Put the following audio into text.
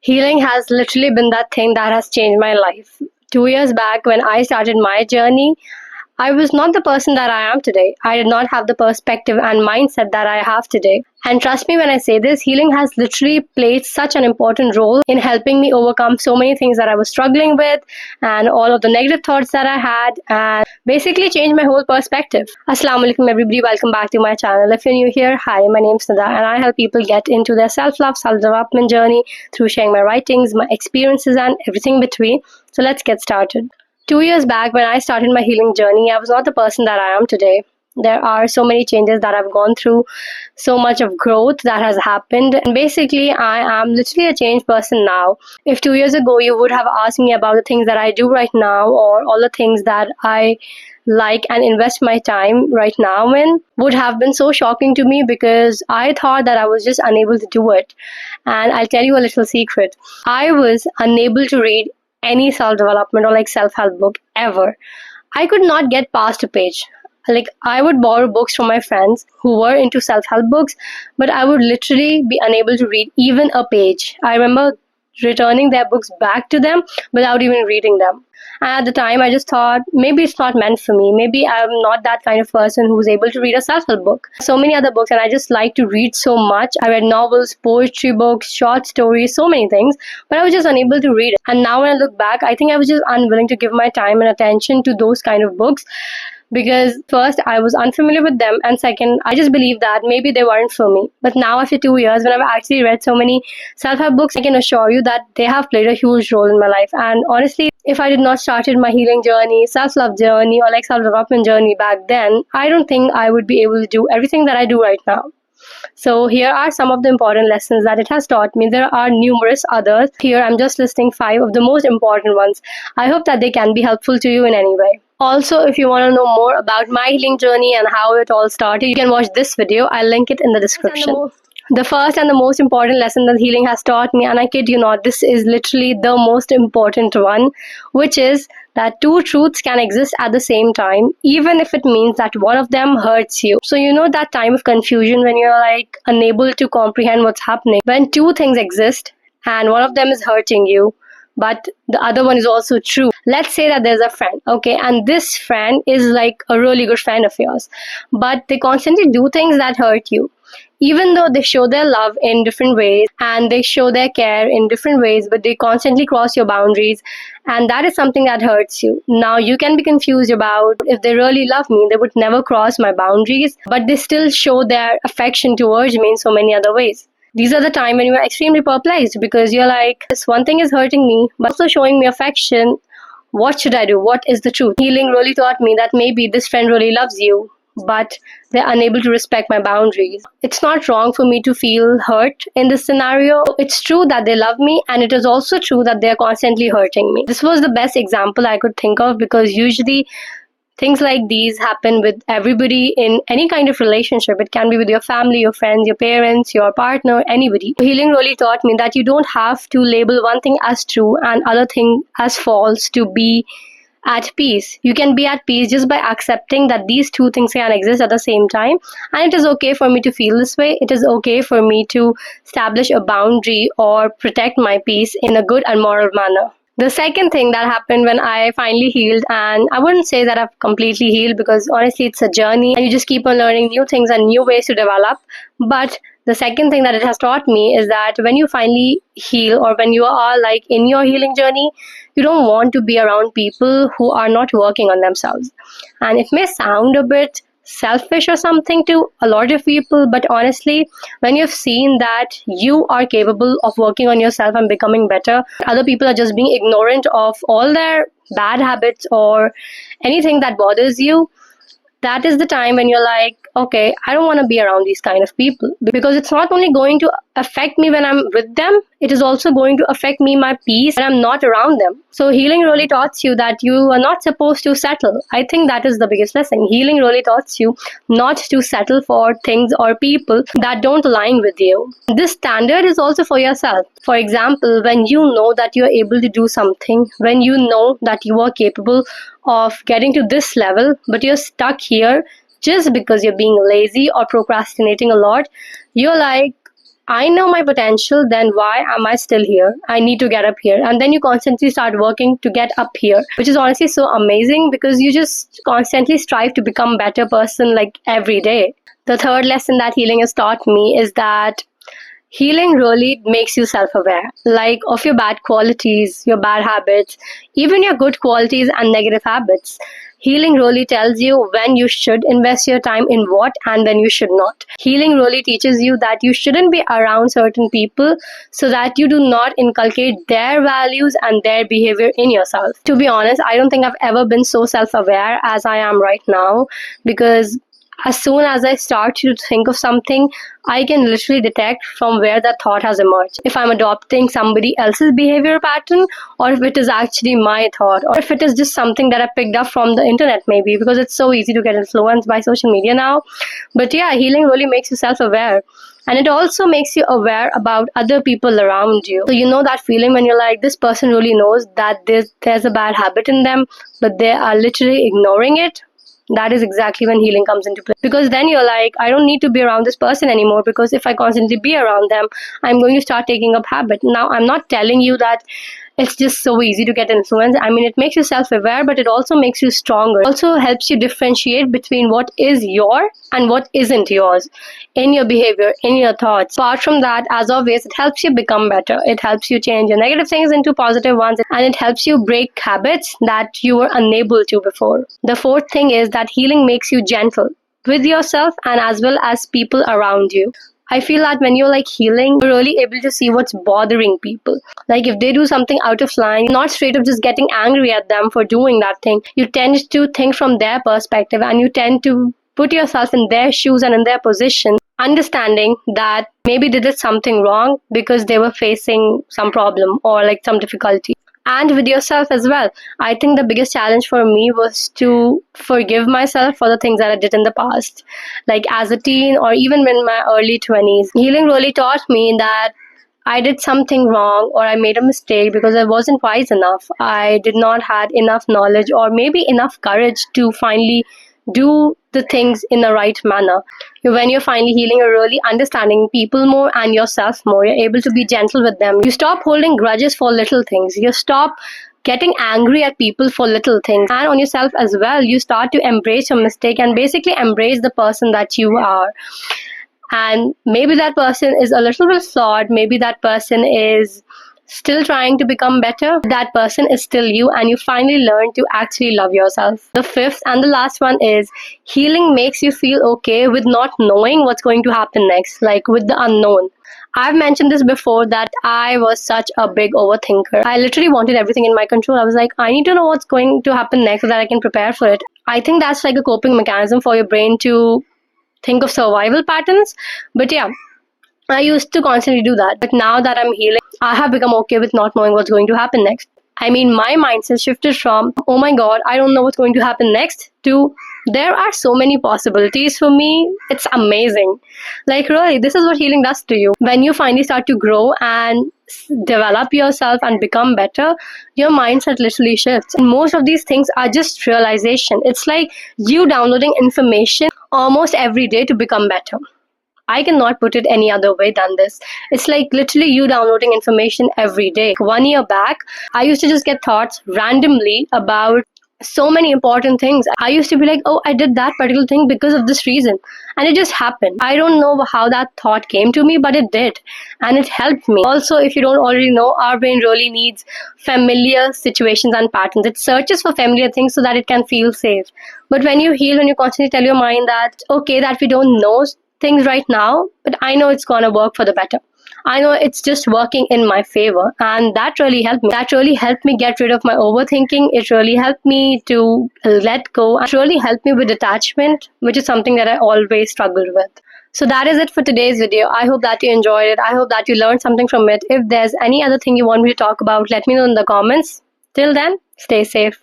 Healing has literally been that thing that has changed my life. 2 years back, when I started my journey, I was not the person that I am today. I did not have the perspective and mindset that I have today. And trust me when I say this, healing has literally played such an important role in helping me overcome so many things that I was struggling with and all of the negative thoughts that I had and basically changed my whole perspective. Assalamu alaikum everybody, welcome back to my channel. If you're new here, hi, my name's Nada and I help people get into their self-love, self-development journey through sharing my writings, my experiences and everything between. So let's get started. 2 years back, when I started my healing journey, I was not the person that I am today. There are so many changes that I've gone through, so much of growth that has happened, and basically, I am literally a changed person now. If 2 years ago you would have asked me about the things that I do right now, or all the things that I like and invest my time right now in, would have been so shocking to me because I thought that I was just unable to do it. And I'll tell you a little secret. I was unable to read any self-development or like self-help book ever. I could not get past a page. Like, I would borrow books from my friends who were into self-help books, but I would literally be unable to read even a page. I remember returning their books back to them without even reading them. And at the time, I just thought, maybe it's not meant for me. Maybe I'm not that kind of person who's able to read a self-help book. So many other books, and I just like to read so much. I read novels, poetry books, short stories, so many things, but I was just unable to read it. And now when I look back, I think I was just unwilling to give my time and attention to those kind of books because first, I was unfamiliar with them, and second, I just believed that maybe they weren't for me. But now, after 2 years, when I've actually read so many self-help books, I can assure you that they have played a huge role in my life. And honestly, if I did not started my healing journey, self-love journey, or like self-development journey back then, I don't think I would be able to do everything that I do right now. So here are some of the important lessons that it has taught me. There are numerous others. Here I'm just listing 5 of the most important ones. I hope that they can be helpful to you in any way. Also, if you want to know more about my healing journey and how it all started, you can watch this video. I'll link it in the description. The first and the most important lesson that healing has taught me, and I kid you not, this is literally the most important one, which is that 2 truths can exist at the same time, even if it means that one of them hurts you. So you know that time of confusion when you're like unable to comprehend what's happening. When 2 things exist and one of them is hurting you, but the other one is also true. Let's say that there's a friend, okay, and this friend is like a really good friend of yours, but they constantly do things that hurt you. Even though they show their love in different ways and they show their care in different ways, but they constantly cross your boundaries, and that is something that hurts you. Now, you can be confused about if they really love me, they would never cross my boundaries, but they still show their affection towards me in so many other ways. These are the time when you are extremely perplexed because you're like, this one thing is hurting me, but also showing me affection. What should I do? What is the truth? Healing really taught me that maybe this friend really loves you, but they're unable to respect my boundaries. It's not wrong for me to feel hurt in this scenario. It's true that they love me, and it is also true that they're constantly hurting me. This was the best example I could think of because usually things like these happen with everybody in any kind of relationship. It can be with your family, your friends, your parents, your partner, anybody. Healing really taught me that you don't have to label one thing as true and other thing as false to be at peace. You can be at peace just by accepting that these 2 things can exist at the same time, and it is okay for me to feel this way. It is okay for me to establish a boundary or protect my peace in a good and moral manner. The second thing that happened when I finally healed, and I wouldn't say that I've completely healed because honestly it's a journey and you just keep on learning new things and new ways to develop, but the second thing that it has taught me is that when you finally heal or when you are like in your healing journey, you don't want to be around people who are not working on themselves. And it may sound a bit selfish or something to a lot of people, but honestly, when you've seen that you are capable of working on yourself and becoming better, other people are just being ignorant of all their bad habits or anything that bothers you, that is the time when you're like, okay, I don't want to be around these kind of people because it's not only going to affect me when I'm with them, it is also going to affect me, my peace, when I'm not around them. So healing really taught you that you are not supposed to settle. I think that is the biggest lesson. Healing really taught you not to settle for things or people that don't align with you. This standard is also for yourself. For example, when you know that you're able to do something, when you know that you are capable of getting to this level, but you're stuck here just because you're being lazy or procrastinating a lot, you're like, I know my potential, then why am I still here? I need to get up here. And then you constantly start working to get up here, which is honestly so amazing because you just constantly strive to become a better person like every day. The third lesson that healing has taught me is that healing really makes you self aware, like of your bad qualities, your bad habits, even your good qualities and negative habits. Healing really tells you when you should invest your time in what and when you should not. Healing really teaches you that you shouldn't be around certain people so that you do not inculcate their values and their behavior in yourself. To be honest, I don't think I've ever been so self aware as I am right now because as soon as I start to think of something, I can literally detect from where that thought has emerged. If I'm adopting somebody else's behavior pattern, or if it is actually my thought, or if it is just something that I picked up from the internet, maybe, because it's so easy to get influenced by social media now. But yeah, healing really makes you self aware. And it also makes you aware about other people around you. So you know that feeling when you're like, this person really knows that there's a bad habit in them, but they are literally ignoring it. That is exactly when healing comes into play. Because then you're like, I don't need to be around this person anymore because if I constantly be around them, I'm going to start taking up habit. Now, I'm not telling you that it's just so easy to get influenced. I mean, it makes you self-aware, but it also makes you stronger. It also helps you differentiate between what is your and what isn't yours in your behavior, in your thoughts. Apart from that, as always, it helps you become better. It helps you change your negative things into positive ones, and it helps you break habits that you were unable to before. The fourth thing is that healing makes you gentle with yourself and as well as people around you. I feel that when you're like healing, you're really able to see what's bothering people. Like if they do something out of line, not straight up just getting angry at them for doing that thing. You tend to think from their perspective and you tend to put yourself in their shoes and in their position, understanding that maybe they did something wrong because they were facing some problem or like some difficulty. And with yourself as well. I think the biggest challenge for me was to forgive myself for the things that I did in the past. Like as a teen or even in my early 20s. Healing really taught me that I did something wrong or I made a mistake because I wasn't wise enough. I did not had enough knowledge or maybe enough courage to finally do the things in the right manner. When you're finally healing, you're really understanding people more and yourself more. You're able to be gentle with them. You stop holding grudges for little things. You stop getting angry at people for little things. And on yourself as well, you start to embrace your mistake and basically embrace the person that you are. And maybe that person is a little bit flawed. Maybe that person is still trying to become better. That person is still you, and you finally learn to actually love yourself. The fifth and the last one is healing makes you feel okay with not knowing what's going to happen next, like with the unknown. I've mentioned this before that I was such a big overthinker. I literally wanted everything in my control. I was like, I need to know what's going to happen next so that I can prepare for it. I think that's like a coping mechanism for your brain to think of survival patterns. But yeah, I used to constantly do that. But now that I'm healing, I have become okay with not knowing what's going to happen next. I mean, my mindset shifted from, oh my god, I don't know what's going to happen next, to there are so many possibilities for me. It's amazing. Like, really, this is what healing does to you. When you finally start to grow and develop yourself and become better, your mindset literally shifts. And most of these things are just realization. It's like you downloading information almost every day to become better. I cannot put it any other way than this. It's like literally you downloading information every day. 1 year back, I used to just get thoughts randomly about so many important things. I used to be like, oh, I did that particular thing because of this reason. And it just happened. I don't know how that thought came to me, but it did. And it helped me. Also, if you don't already know, our brain really needs familiar situations and patterns. It searches for familiar things so that it can feel safe. But when you heal, when you constantly tell your mind that, okay, that we don't know things right now, but I know it's gonna work for the better. I know it's just working in my favor, and that really helped me. That really helped me get rid of my overthinking. It really helped me to let go. It really helped me with detachment, which is something that I always struggled with. So that is it for today's video. I hope that you enjoyed it. I hope that you learned something from it. If there's any other thing you want me to talk about, let me know in the comments. Till then, stay safe.